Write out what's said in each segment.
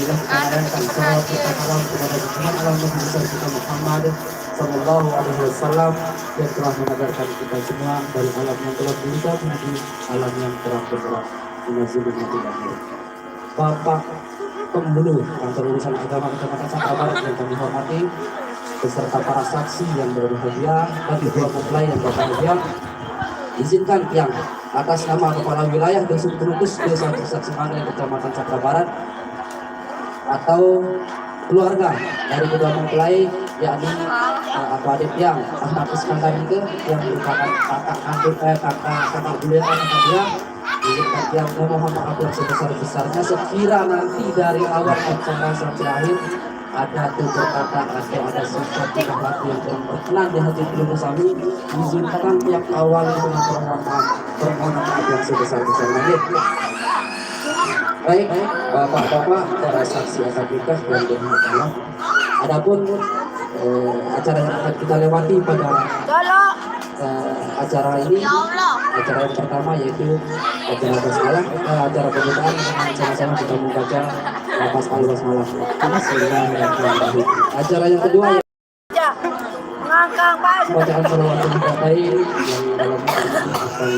marilah kita layankan salawat serta salam kepada Muhammad Nabi besar kita Muhammad Sallallahu Alaihi Wasallam yang telah mengajarkan kita semua dari alam yang telah berita menuju alam yang terang benderang menazilun yang tidak ada. Bapak Pembulu Kantor Urusan Agama Kecamatan Sakra Barat yang kami hormati, beserta para saksi yang berbahagia dan kedua mempelai yang berbahagia, izinkan yang atas nama Kepala Wilayah dan Subpenutus Desa Saksi Mangga Kecamatan Sakra Barat atau keluarga dari kedua mempelai yakni Pak Yang Ahmad Iskandar itu yang merupakan kakak beliau dia, izinkan yang memohon maaf yang sebesar-besarnya sekira nanti dari awal acara sampai akhir ada tutur kata atau ada sesuatu hati yang kurang berkenan di hati beliau kami, izinkan yang awal dengan permohonan maaf yang sebesar-besarnya. Baik, bapak-bapak, para saksi akad nikah dan berhormat. Adapun acara yang akan kita lewati pada acara ini, acara yang pertama yaitu acara basmalah, acara pembukaan dengan sama-sama kita membaca lafaz al-basmalah. Bismillahirrahmanirrahim. Acara yang kedua bacaan salawat yang dalam akan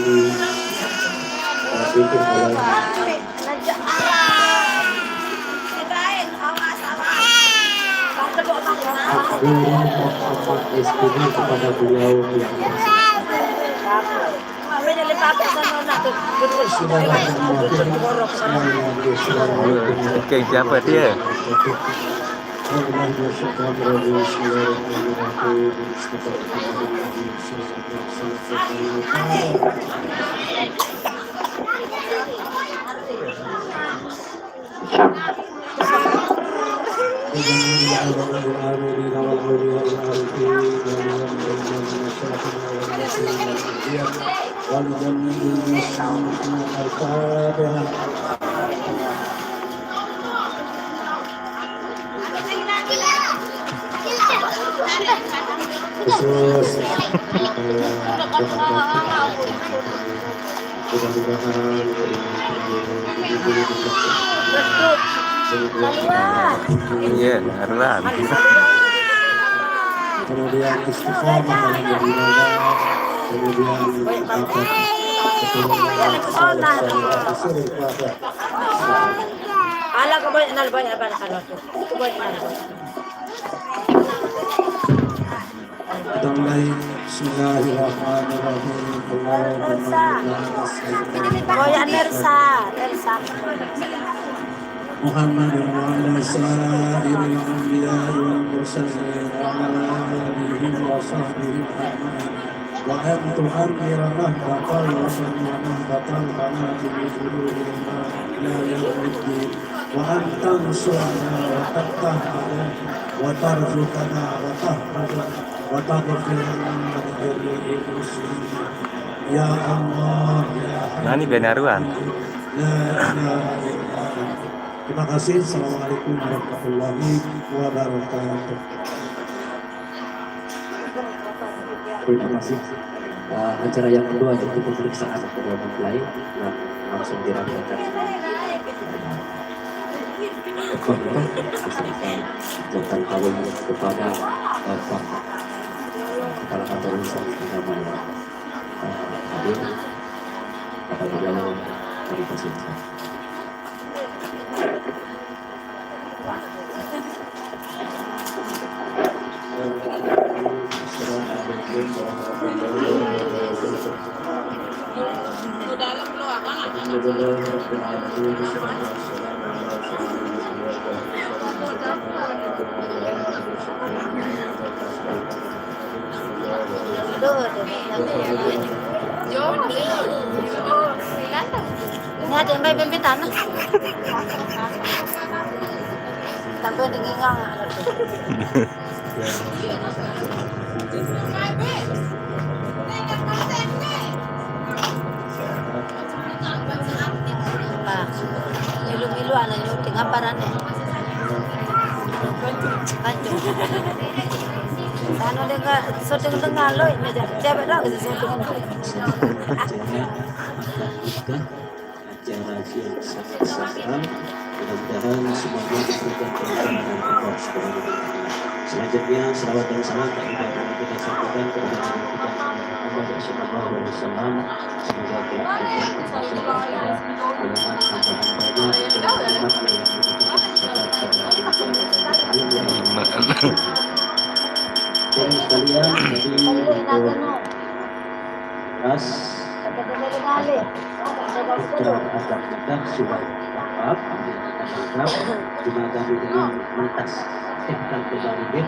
dipimpin oleh Guru Muhammad SPG kepada beliau yang Oke, siapa dia? Iya, Arlan. Kemudian istiqomah dalam beribadah, kemudian ala kebanyakan banyak kalau tuh kebanyakan. Damai Bismillahirrahmanirrahim. Goyang Nersa. Muhammad wa ala sa'iril anbiya'i wal mursalin wa ala alihi wa sahbihi ajma'in wa an tu'ammira mahbatal wa mahbatal qanati bi qulubina ila yaumiddin wa an tansurana wa tahtahana wa tarzuqana wa tahfazana wa taghfir lana li jami'il muslimin ya Allah ya Nani Benaruan. la ilaha illa anta. Terima kasih. Assalamualaikum warahmatullahi wabarakatuh. Terima kasih. Acara yang kedua yaitu pemeriksaan kedua mempelai. Nah, langsung dirapikan. Jabatan kawin kepada Bapak Kepala Kantor Urusan Agama yang hadir pada beliau dari Pasundan. Ini ada yang baik tanah. Sampai dingingang. Milu-milu ana nyuting aparane. Anjo. Ano dengar syuting tengah lo ini jabat dah syuting. Acara yang sangat Mudah-mudahan semuanya diberikan kemudahan dan kekuatan kepada kita. Selanjutnya selawat dan salam tak lupa kita sampaikan kepada Nabi kita Muhammad Sallallahu Alaihi Wasallam. Semoga kelak kita termasuk antara golongan hamba-hambanya sesuai umat yang berkenan serta dan sekalian jadi untuk ras putra adab kita sudah lengkap cuma kami ingin mentasihkan kembali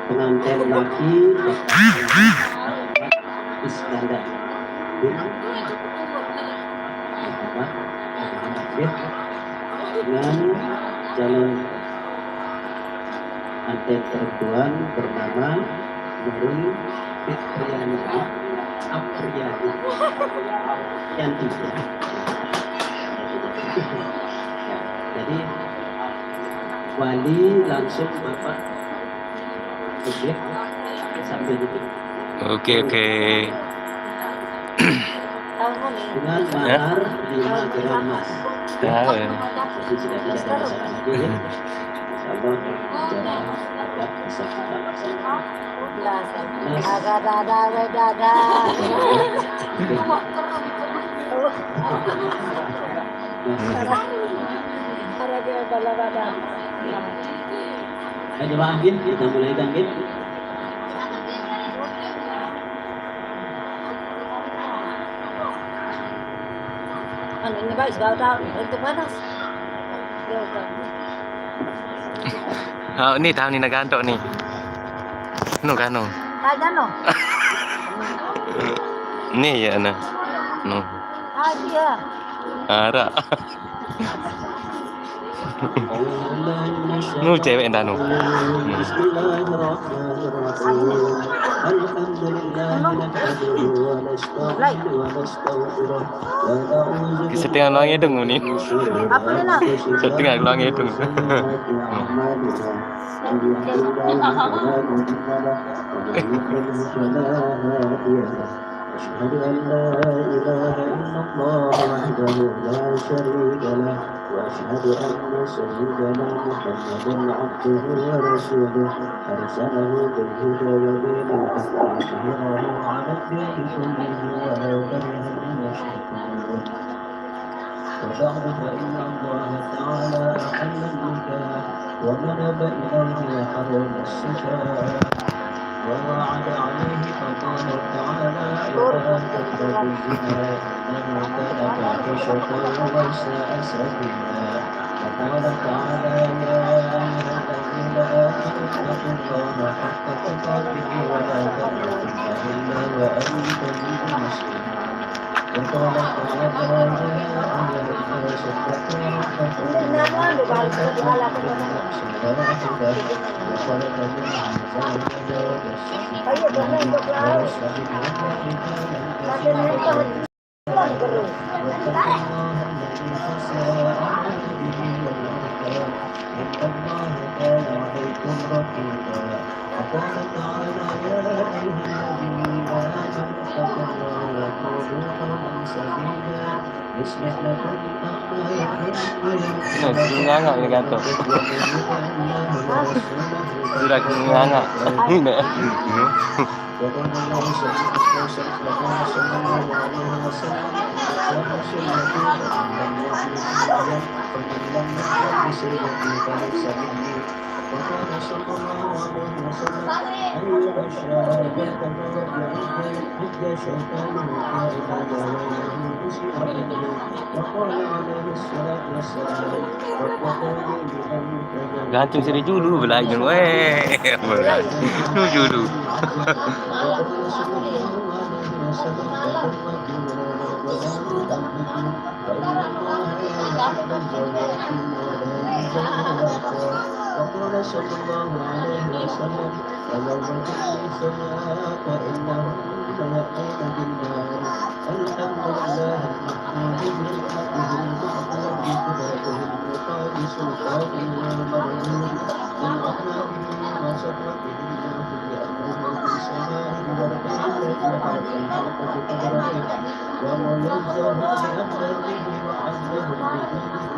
pengantin laki Iskandar bin Muhammad dengan calon anten perempuan bernama Nurul Fitriani Apriyani Yanti. Jadi wali langsung Bapak Syekh sambil itu. Oke. Dengan mahar 5 gram emas. Tahu. Jadi sudah tidak ada masalah lagi ya. Insyaallah cara adab bisa kita laksanakan. Ayo Bang, kita mulai Bang. Ini baik sekali tahu untuk panas. Oh, ni tahu ni naganto ni. Kan no. Aja no. Ni ya na. No. Aja. Ara. Nu cewek dah nu. Setengah luang hidung ni. Apa ni nak? Setengah luang hidung. أشهد أن لا إله إلا الله وحده لا شريك له وأشهد أن سيدنا محمدا عبده ورسوله أرسله بالهدى ودين الحق ليظهره على الدين كله ولو كره المشركون. وبعد فإن الله تعالى أحل النكاح وندب إليه وحرم السفاح ووعد عليه فقال تعالى ولا تقربوا الزنا إنه كان فاحشة وساء سبيلا وقال تعالى يا أيها الذين آمنوا اتقوا الله حق تقاته ولا تموتن إلا وأنتم مسلمون وقال تعالى يا أيها الناس اتقوا ربكم وخلق منها زوجها Nganga ni kanto. Sudah nganga. Gantung sini dulu belajar nu dulu. وقال صلى الله عليه وسلم ولو وجدت سماء فإنه ليأتين بالنار الحمد لله المحمود بنعمته المعطى بكتابه المقاد سلطانه المرهون بالرحمن ما سرته الله بأمره في سماء والأرض التي حقت قدرته وميزه بأمره وعزه بدينه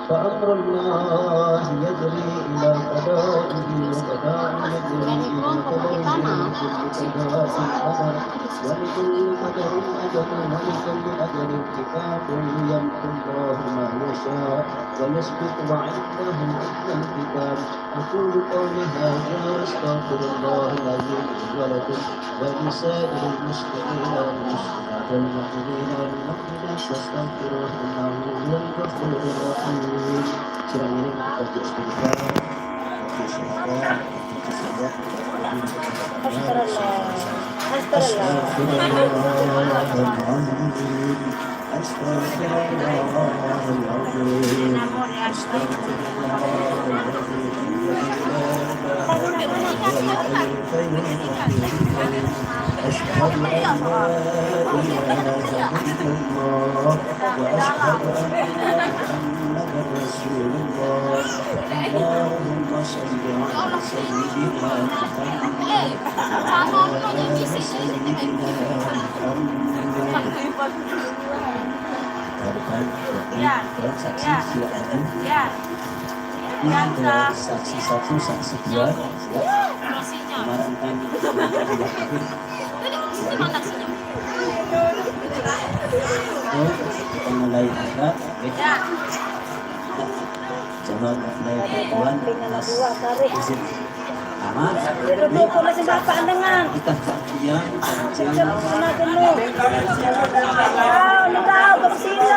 فأمر الله يجري إلى قضائه وقضاء يجري إلى قدره لكل قضاء قدر ولكل قدر أجل ولكل أجل كتاب يمحو الله ما يشاء ويسبق وعنده أم الكتاب أقول قولي هذا أستغفر الله العظيم لي ولكم ولسائر المسلمين والمسلمات والمؤمنين والمؤمنات فاستغفروه إنه هو الغفور الرحيم. Surah ini bagi istighfar, bagi istighfar, bagi istighfar. اللهم صل على سيدنا saksi dua kita mulai ada jangan mulai perempuan kelas izin aman Duduk masih bapak dengan. kita diam kecil Tahu ke sini.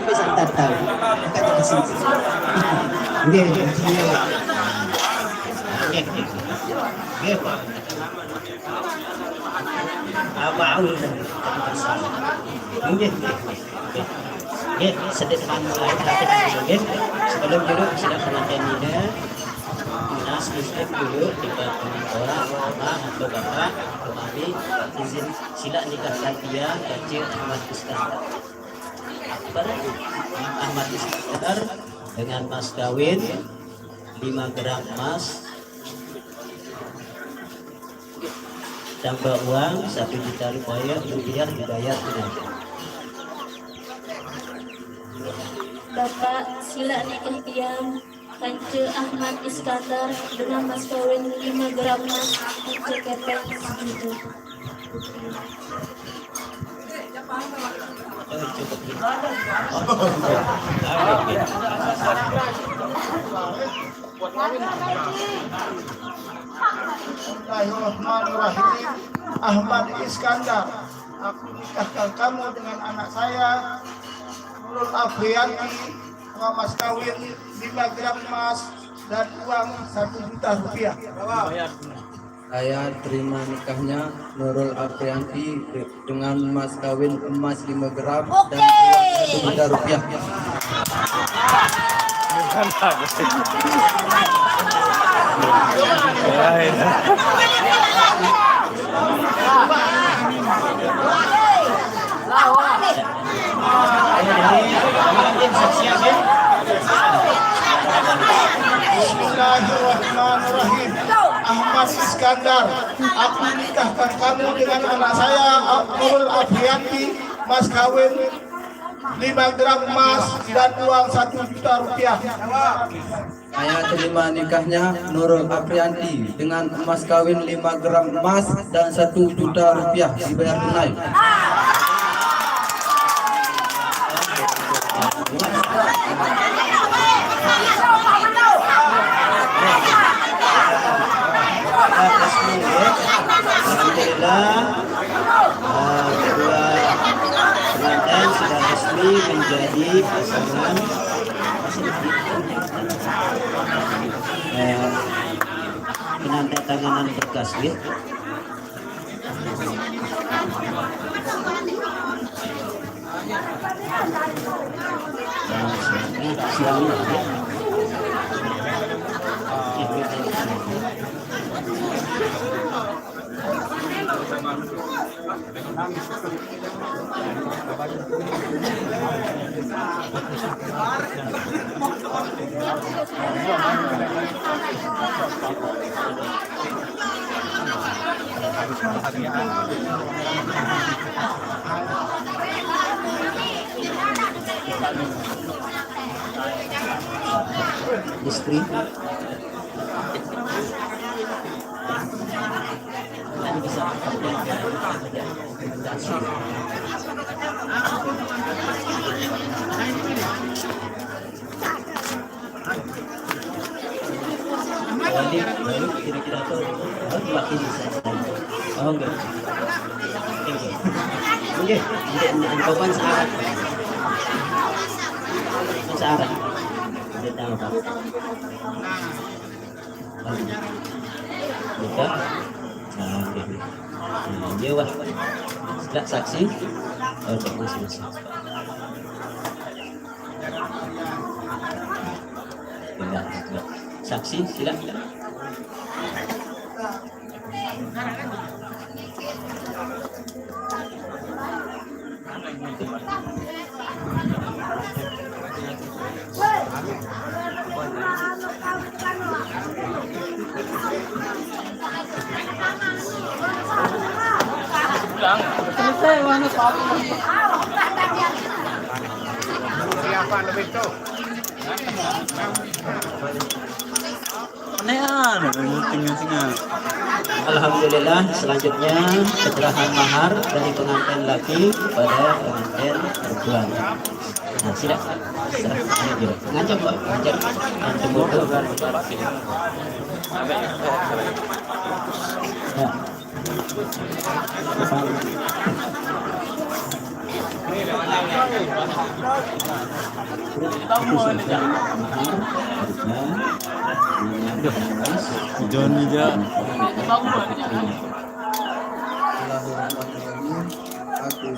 bisa tahu kita ke sini sederhana mulai sebelum duduk sudah pengantin muda Nas muslim dulu dekat dengan orang atau bapak kemari izin sila nikahkan dia kecil Ahmad Iskandar Ahmad Iskandar dengan mas kawin 5 gram emas tambah uang 1 juta rupiah dibayar tunai. Bapak sila nikah tiang Kance Ahmad Iskandar dengan mas kawin 5 gram emas kance kepeng segitu. Bismillahirrahmanirrahim. Ahmad Iskandar, aku nikahkan kamu dengan anak saya Nurul Afriyanti dengan mas kawin 5 gram emas dan uang 1 juta rupiah. Saya terima nikahnya Nurul Afriyanti dengan mas kawin emas 5 gram dan uang 1 juta rupiah. Bismillahirrahmanirrahim. Ahmad Iskandar, aku nikahkan kamu dengan anak saya Nurul Afriyanti, mas kawin 5 gram emas dan uang 1 juta rupiah. Saya terima nikahnya Nurul Afriyanti dengan emas kawin 5 gram emas dan 1 juta rupiah dibayar tunai. Alhamdulillah kedua pengantin sudah resmi menjadi pasangan penandatanganan berkas ya. Istri kira-kira tuh laki bisa. Oh enggak. Oke, kapan searah? Searah. Dia tahu Pak. Buka. Dia wah. Sudah saksi. Oh, masih. Enggak. Saksi silakan. Alhamdulillah, selanjutnya penyerahan mahar dari pengantin laki pada pengantin perempuan. Nah, silakan. Ngajak Pak, ngajak. Ngajak foto. Ya. Johnny ja. Aku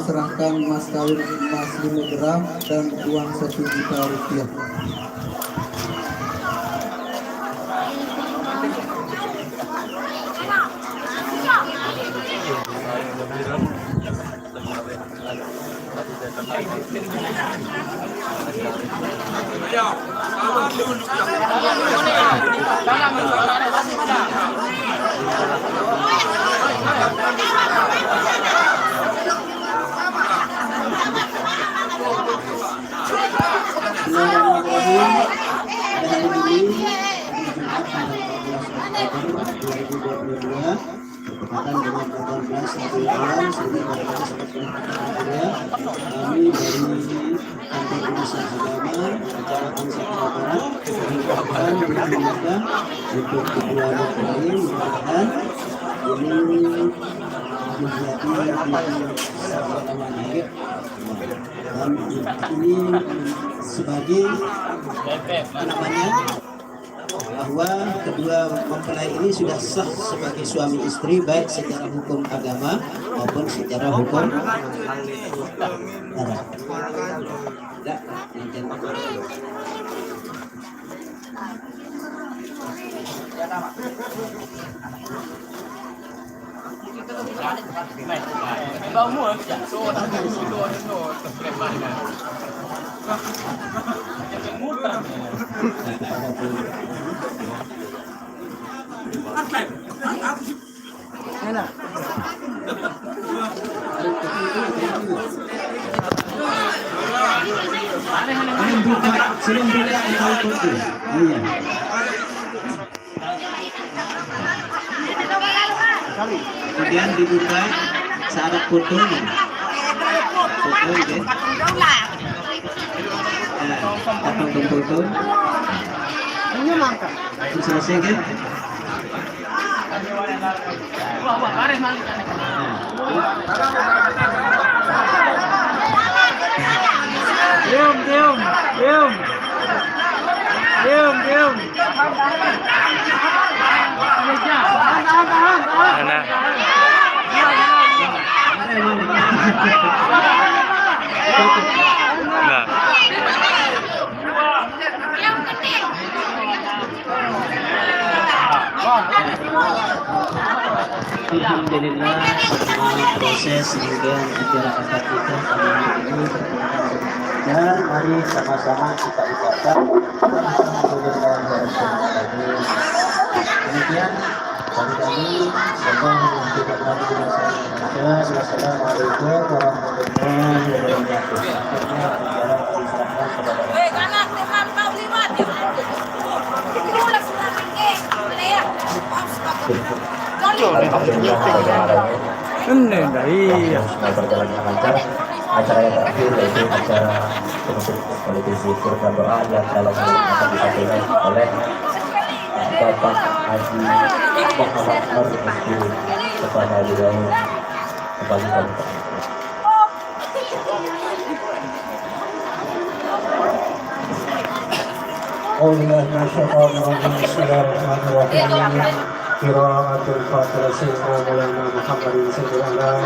serahkan mas kawin emas 5 gram dan uang 1 juta rupiah. Bertepatan dengan 18 Rabiul kami dari kantor urusan agama Kecamatan Sakra Barat mengucapkan mengucapkan untuk kedua mempelai mudah-mudahan ini menjadi sama baik dan ini sebagai namanya bahwa kedua mempelai ini sudah sah sebagai suami istri baik secara hukum agama maupun secara hukum darah. Kemudian dibuka syarat fotonya. Foto ya. Potong foto. Selesai kan? Diam. Mana? Nah. Alhamdulillah selama proses kemudian acara akad nikah pada hari ini dan mari sama-sama kita ucapkan demikian dari kami semoga tidak lagi dilaksanakan. Wassalamualaikum warahmatullahi wabarakatuh. Akhirnya acara diserahkan kepada Iya. semua berjalan dengan lancar. Acara yang terakhir yaitu acara penutup politisi dan doa yang dalam hal ini akan disampaikan oleh Bapak Haji Muhammad Nur Rizky kepada beliau kembali kami. قراءة الفاتحة سيدنا مولانا محمد سيد الأنام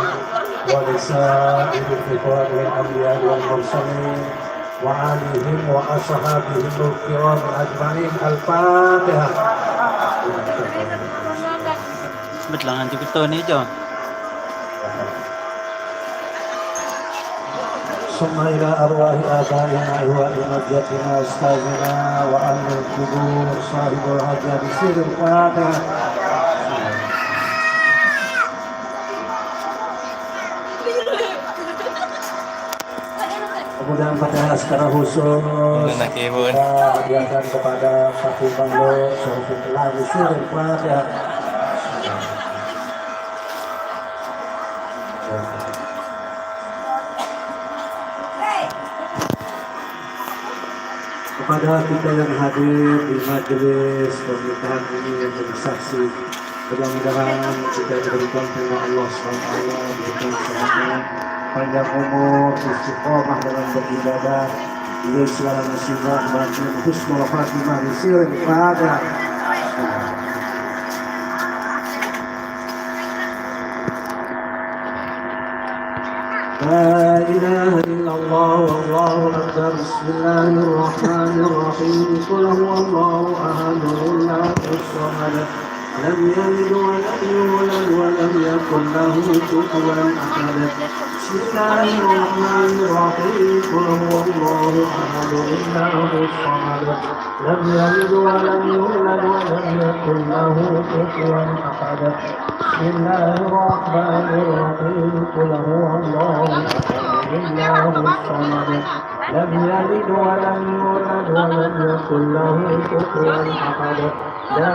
ولسائر الإخوان والأنبياء والمرسلين وآلهم وأصحابهم الكرام أجمعين. الفاتحة. Betul nanti betul nih John. ثم إلى أرواح آبائنا وأمجدنا أستاذنا وأهل القبور صاحب الحجة بسر الفاتحة. Kemudian pada secara khusus kita hadiahkan kepada Fatih Banglo Sohibullah Bishir Al-Fatihah. Kepada kita yang hadir di majelis pernikahan ini yang menjadi saksi, mudah-mudahan kita diberikan oleh Allah SWT, diberikan sehat, panjang umur, istiqomah dalam beribadah, dari segala musibah, batin, husnul khatimah, bisir, ibadah. لا إله إلا الله والله أكبر. بسم الله الرحمن الرحيم. قل هو الله أحد الله الصمد لم يلد ولم يولد ولم يكن له كفوا أحد. بسم الله الرحمن الرحيم. قل هو الله أحد الله الصمد لم يلد ولم يولد ولم يكن له كفوا أحد. بسم الله الرحمن الرحيم. قل هو الله أحد الله الصمد لم يلد ولم يولد ولم يكن له كفوا أحد. لا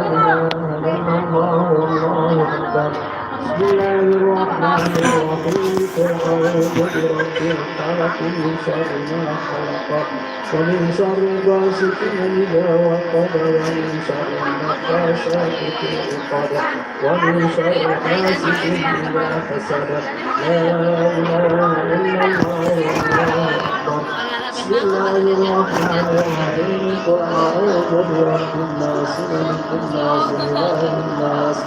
إله إلا الله والله أكبر. بسم الله الرحمن الرحيم. قل أعوذ برب الفلق من شر ما خلق ومن شر غاسق إذا وقب ومن شر النفاثات في العقد ومن شر حاسد إذا حسد. لا إله إلا الله والله أكبر. بسم الله الرحمن الرحيم. قل أعوذ برب الناس ملك الناس إله الناس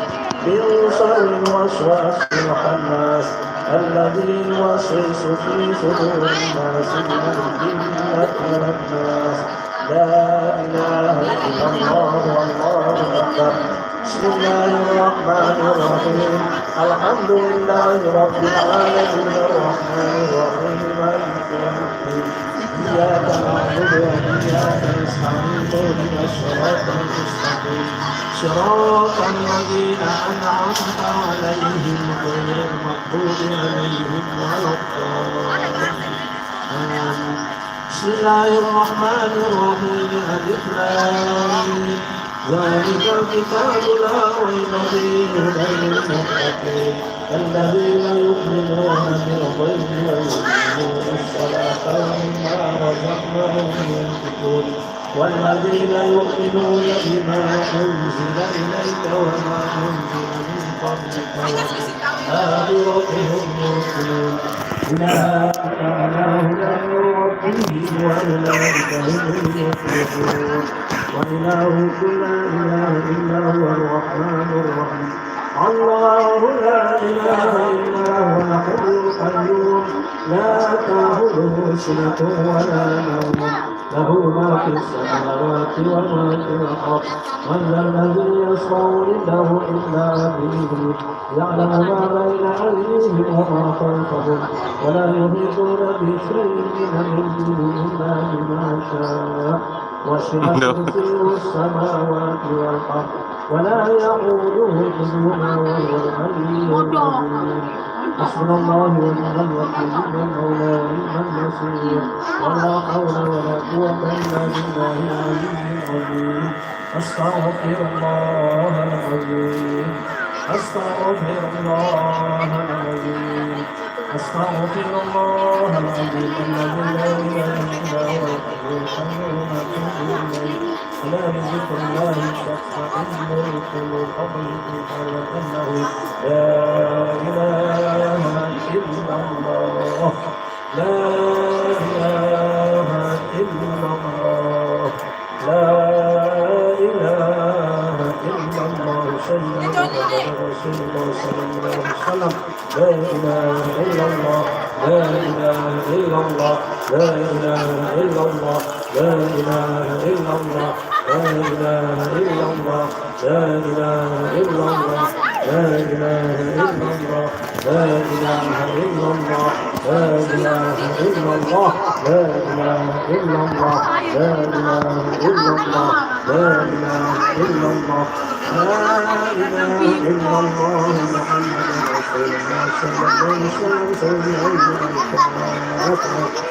من شر الوسواس الخناس الذي يوسوس في صدور الناس من الجنة والناس. لا إله إلا الله والله أكبر. بسم الله الرحمن الرحيم. الحمد لله رب العالمين الرحمن الرحيم مالك يوم الدين. إياك نعبد وإياك نستعين اهدنا الصراط المستقيم صراط الذين أنعمت عليهم غير المغضوب عليهم ولا الضالين. بسم الله الرحمن الرحيم. ألف لام ميم. ذلك الكتاب لا ريب فيه هدى للمتقين الذين يؤمنون بالغيب ويقيمون الصلاة ومما رزقناهم ينفقون والذين يؤمنون بما أنزل إليك وما أنزل من قبلك وبالآخرة هم يوقنون. أولئك على هدى من ربهم وأولئك هم المفلحون. وإلهكم لا إله إلا هو الرحمن الرحيم. الله لا إله إلا هو الحي القيوم لا تأخذه سنة ولا نوم له ما في السماوات وما في الأرض من ذا الذي يشفع عنده إلا بإذنه يعلم ما بين أيديهم وما خلفهم ولا يحيطون بشيء من علمه إلا بما شاء وسع كرسيه السماوات والأرض ولا يعوده حفظهما وهو العلي العظيم حسبنا الله ونعم الوكيل نعم المولى ونعم النصير ولا حول ولا قوة إلا بالله العلي العظيم أستغفر الله العظيم أستغفر الله العظيم أستغفر الله العظيم الذي لا إله إلا هو الحي القيوم أتوب إليه ألا بذكر الله تطمئن القلوب أضيق على أنه لا إله إلا الله لا إله إلا الله لا إله إلا الله سيدنا رسول الله صلى الله عليه وسلم لا إله إلا الله لا إله إلا الله لا إله إلا الله لا إله إلا الله لا إله إلا الله لا إله إلا الله لا إله إلا الله لا إله إلا الله لا إله إلا الله لا إله إلا الله لا إله إلا الله لا إله إلا الله لا إله إلا الله محمد رسول الله صلى الله عليه وسلم